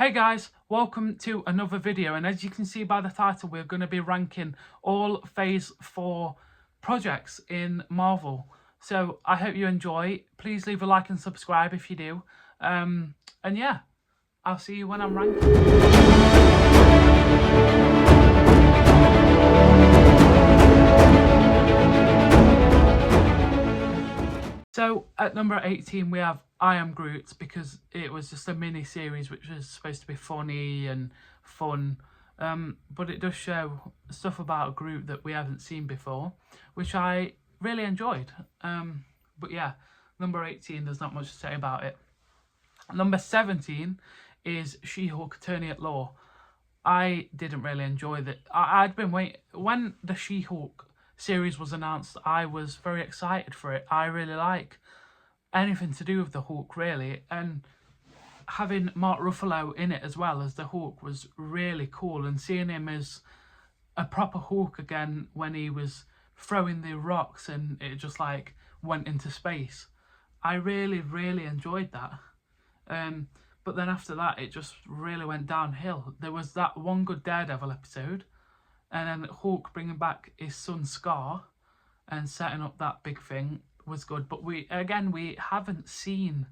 Hey guys, welcome to another video, and as you can see by the title, we're going to be ranking all Phase 4 projects in Marvel. So I hope you enjoy. Please leave a like and subscribe if you do. And yeah, I'll see you when I'm ranking. So at number 18 we have I Am Groot, because it was just a mini series which was supposed to be funny and fun, but it does show stuff about Groot that we haven't seen before, which I really enjoyed. But yeah, number 18, there's not much to say about it. Number 17 is She-Hulk Attorney at Law. I didn't really enjoy that. I'd been waiting when the She-Hulk series was announced. I was very excited for it. I really like anything to do with the Hulk, really, and having Mark Ruffalo in it as well as the Hulk was really cool, and seeing him as a proper Hulk again when he was throwing the rocks and it just like went into space. I really enjoyed that. But then after that, it just really went downhill. There was that one good Daredevil episode, and then Hulk bringing back his son Scar and setting up that big thing was good. But we haven't seen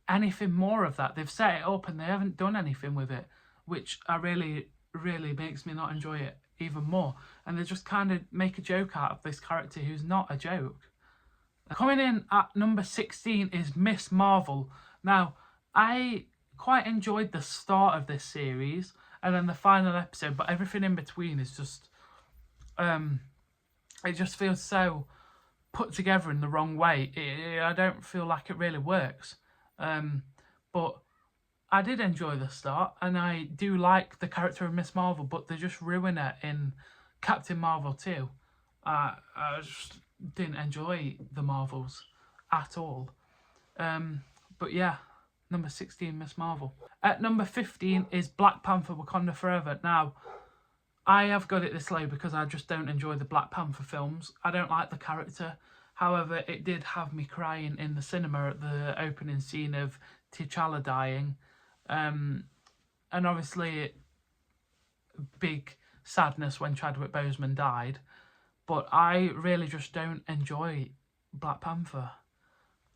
anything more of that. They've set it up and they haven't done anything with it, which I really makes me not enjoy it even more. And they just kind of make a joke out of this character who's not a joke. Coming in at number 16 is Miss Marvel. Now, I quite enjoyed the start of this series and then the final episode, but everything in between is just it just feels so put together in the wrong way. I don't feel like it really works. But I did enjoy the start, and I do like the character of Miss Marvel, but they just ruin it in Captain Marvel 2. I just didn't enjoy the Marvels at all. But yeah, number 16, Miss Marvel. At number 15 is Black Panther: Wakanda Forever. Now, I have got it this low because I just don't enjoy the Black Panther films. I don't like the character. However, it did have me crying in the cinema at the opening scene of T'Challa dying. And obviously, big sadness when Chadwick Boseman died. But I really just don't enjoy Black Panther.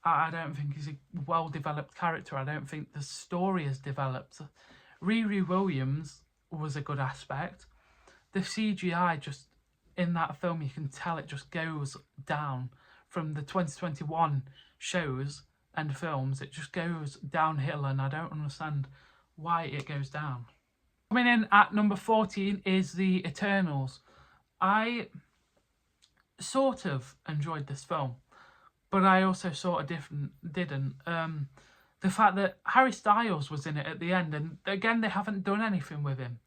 I don't think he's a well-developed character. I don't think the story is developed. Riri Williams was a good aspect. The CGI just in that film, you can tell it just goes down from the 2021 shows and films. It just goes downhill, and I don't understand why it goes down. Coming in at number 14 is The Eternals. I sort of enjoyed this film, but I also sort of didn't. The fact that Harry Styles was in it at the end, and again, they haven't done anything with him.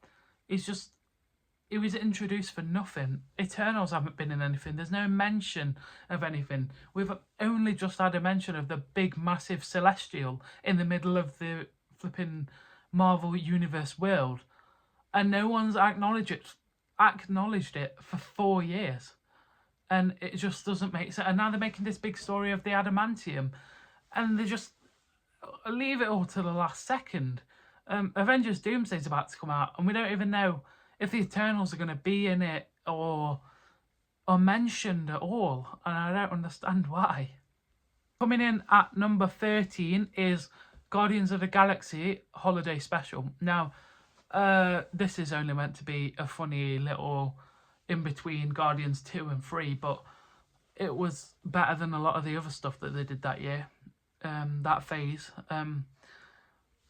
He was introduced for nothing. Eternals haven't been in anything. There's no mention of anything. We've only just had a mention of the big, massive Celestial in the middle of the flipping Marvel Universe world. And no one's acknowledged it for 4 years. And it just doesn't make sense. And now they're making this big story of the adamantium. And they just leave it all to the last second. Avengers Doomsday is about to come out, and we don't even know if the Eternals are going to be in it or mentioned at all, and I don't understand why. Coming in at number 13 is Guardians of the Galaxy Holiday Special. Now, this is only meant to be a funny little in-between Guardians 2 and 3, but it was better than a lot of the other stuff that they did that year, that phase.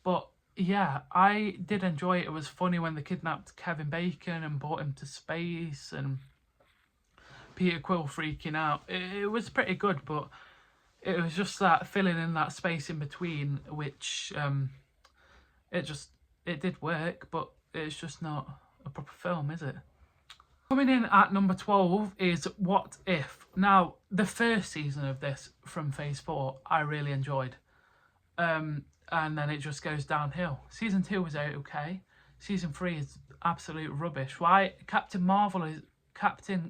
But yeah, I did enjoy it. It was funny when they kidnapped Kevin Bacon and brought him to space, and Peter Quill freaking out. It was pretty good, but it was just that filling in that space in between, which it did work, but it's just not a proper film, is it? Coming in at number 12 is What If. Now, the first season of this from Phase 4, I really enjoyed. And then it just goes downhill. Season 2 was okay. Season 3 is absolute rubbish. Why Captain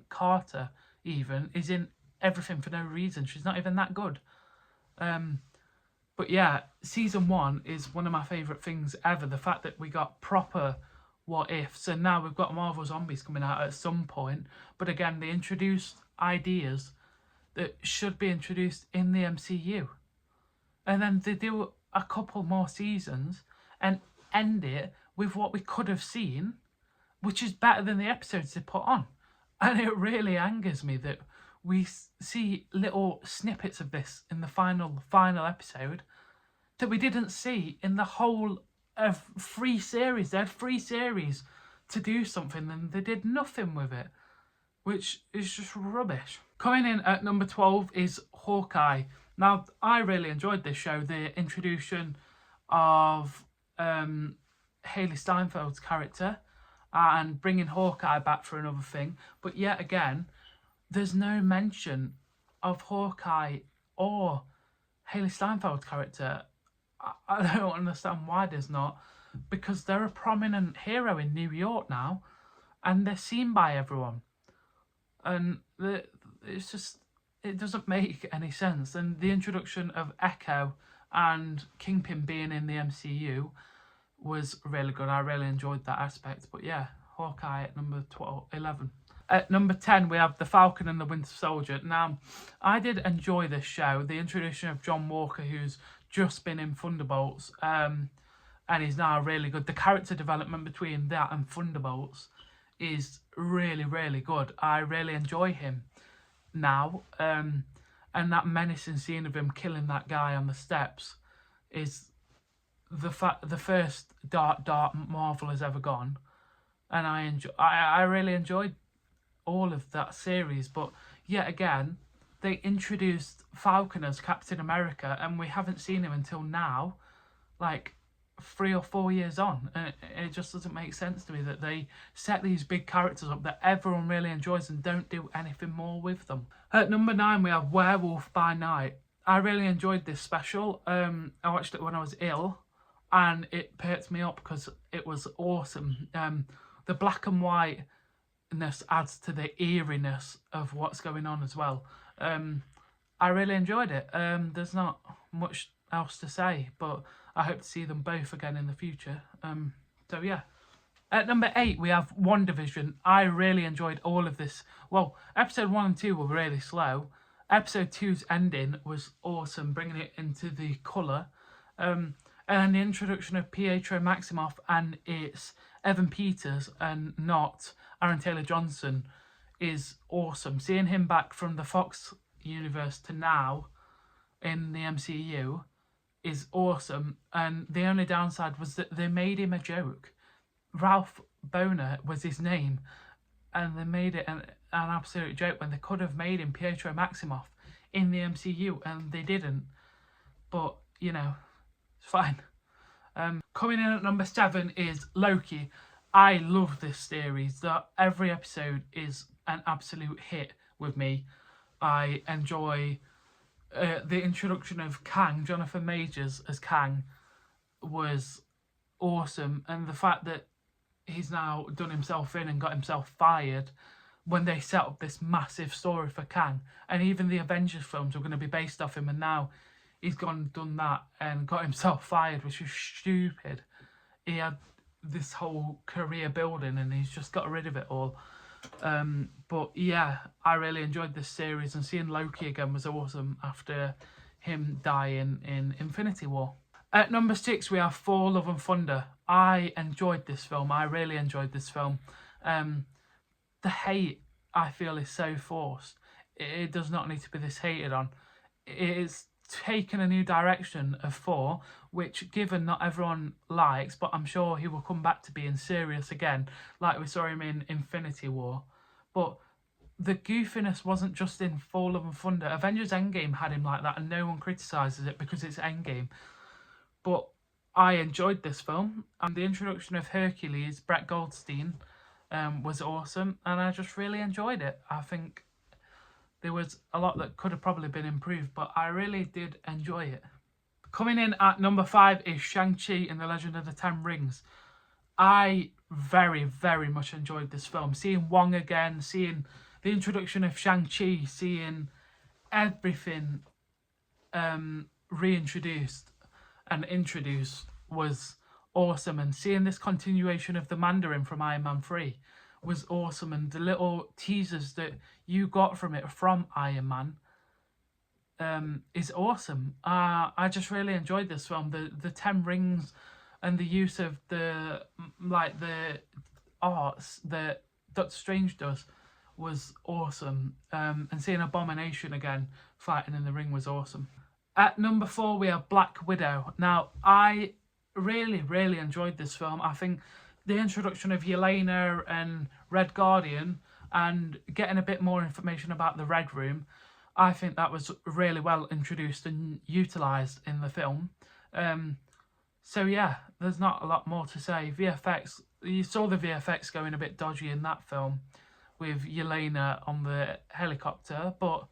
Carter even is in everything for no reason. She's not even that good. But yeah, season 1 is one of my favourite things ever. The fact that we got proper what ifs, and now we've got Marvel Zombies coming out at some point. But again, they introduced ideas that should be introduced in the MCU. And then they do a couple more seasons and end it with what we could have seen, which is better than the episodes they put on. And it really angers me that we see little snippets of this in the final episode that we didn't see in the whole of 3 series. They had 3 series to do something and they did nothing with it, which is just rubbish. Coming in at number 12 is Hawkeye. Now, I really enjoyed this show. The introduction of Haley Steinfeld's character and bringing Hawkeye back for another thing. But yet again, there's no mention of Hawkeye or Haley Steinfeld's character. I don't understand why there's not, because they're a prominent hero in New York now and they're seen by everyone. And it's just, it doesn't make any sense. And the introduction of Echo and Kingpin being in the MCU was really good. I really enjoyed that aspect. But yeah, Hawkeye at number 11. At number 10, we have The Falcon and the Winter Soldier. Now, I did enjoy this show. The introduction of John Walker, who's just been in Thunderbolts, and he's now really good. The character development between that and Thunderbolts is really, really good. I really enjoy him now. And that menacing scene of him killing that guy on the steps is the first dark Marvel has ever gone. And I really enjoyed all of that series. But yet again, they introduced Falcon as Captain America and we haven't seen him until now, like 3 or 4 years on. And it just doesn't make sense to me that they set these big characters up that everyone really enjoys and don't do anything more with them. At number 9, we have Werewolf by Night. I really enjoyed this special. I watched it when I was ill and it perked me up because it was awesome. The black and whiteness adds to the eeriness of what's going on as well. I really enjoyed it. There's not much else to say, but I hope to see them both again in the future. So yeah. At number 8, we have WandaVision. I really enjoyed all of this. Well, episode 1 and 2 were really slow. Episode 2's ending was awesome, bringing it into the colour. And the introduction of Pietro Maximoff and it's Evan Peters and not Aaron Taylor-Johnson is awesome. Seeing him back from the Fox universe to now in the MCU is awesome. And the only downside was that they made him a joke. Ralph Boner was his name and they made it an absolute joke when they could have made him Pietro Maximoff in the MCU and they didn't. But, you know, it's fine. Coming in at number 7 is Loki. I love this series. Every episode is an absolute hit with me. I enjoy the introduction of Kang. Jonathan Majors as Kang was awesome, and the fact that he's now done himself in and got himself fired when they set up this massive story for Kang, and even the Avengers films were going to be based off him, and now he's gone and done that and got himself fired, which is stupid. He had this whole career building and he's just got rid of it all. But yeah, I really enjoyed this series, and seeing Loki again was awesome after him dying in Infinity War. At number 6, we have Thor: Love and Thunder. I enjoyed this film. I really enjoyed this film. The hate, I feel, is so forced. It does not need to be this hated on. It is taken a new direction of Thor, which given not everyone likes, but I'm sure he will come back to being serious again, like we saw him in Infinity War. But the goofiness wasn't just in Thor: Love and Thunder. Avengers Endgame had him like that and no one criticises it because it's Endgame. But I enjoyed this film, and the introduction of Hercules, Brett Goldstein, was awesome, and I just really enjoyed it. I think there was a lot that could have probably been improved, but I really did enjoy it. Coming in at number 5 is Shang-Chi and the Legend of the Ten Rings. I very, very much enjoyed this film. Seeing Wong again, seeing the introduction of Shang-Chi, seeing everything reintroduced and introduced was awesome. And seeing this continuation of the Mandarin from Iron Man 3 was awesome. And the little teasers that you got from it from Iron Man is awesome. I just really enjoyed this film. The 10 rings and the use of the arts that Doctor Strange does was awesome. And seeing Abomination again fighting in the ring was awesome. At number 4 we have Black Widow. Now I really enjoyed this film. I think the introduction of Yelena and Red Guardian and getting a bit more information about the Red Room, I think that was really well introduced and utilised in the film. So yeah, there's not a lot more to say. VFX, you saw the VFX going a bit dodgy in that film with Yelena on the helicopter, but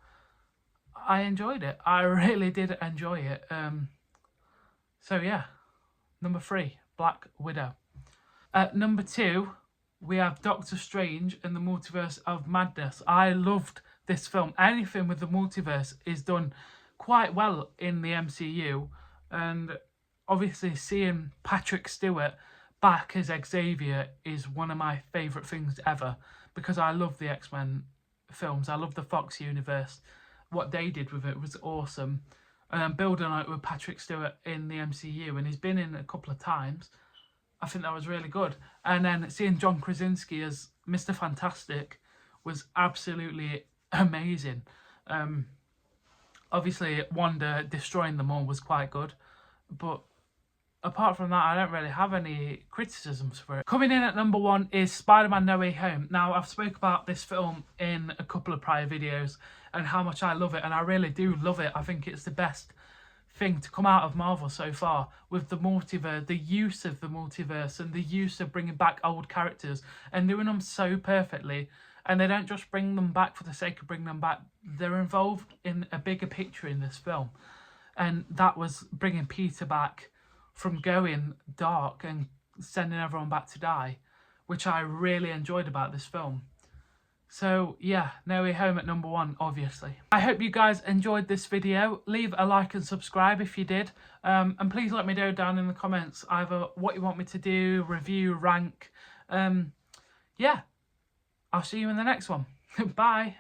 I enjoyed it. I really did enjoy it. So yeah, number 3, Black Widow. At number 2, we have Doctor Strange and the Multiverse of Madness. I loved this film. Anything with the multiverse is done quite well in the MCU, and obviously seeing Patrick Stewart back as Xavier is one of my favourite things ever, because I love the X-Men films. I love the Fox universe. What they did with it was awesome. And I'm building on it with Patrick Stewart in the MCU, and he's been in a couple of times. I think that was really good. And then seeing John Krasinski as Mr. Fantastic was absolutely amazing. Obviously, Wanda destroying them all was quite good. But apart from that, I don't really have any criticisms for it. Coming in at number 1 is Spider-Man No Way Home. Now, I've spoke about this film in a couple of prior videos and how much I love it, and I really do love it. I think it's the best thing to come out of Marvel so far, with the multiverse, the use of the multiverse and the use of bringing back old characters and doing them so perfectly. And they don't just bring them back for the sake of bringing them back. They're involved in a bigger picture in this film. And that was bringing Peter back from going dark and sending everyone back to die, which I really enjoyed about this film. So yeah, No Way Home at number 1, obviously. I hope you guys enjoyed this video. Leave a like and subscribe if you did. And please let me know down in the comments either what you want me to do, review, rank. Yeah, I'll see you in the next one. Bye.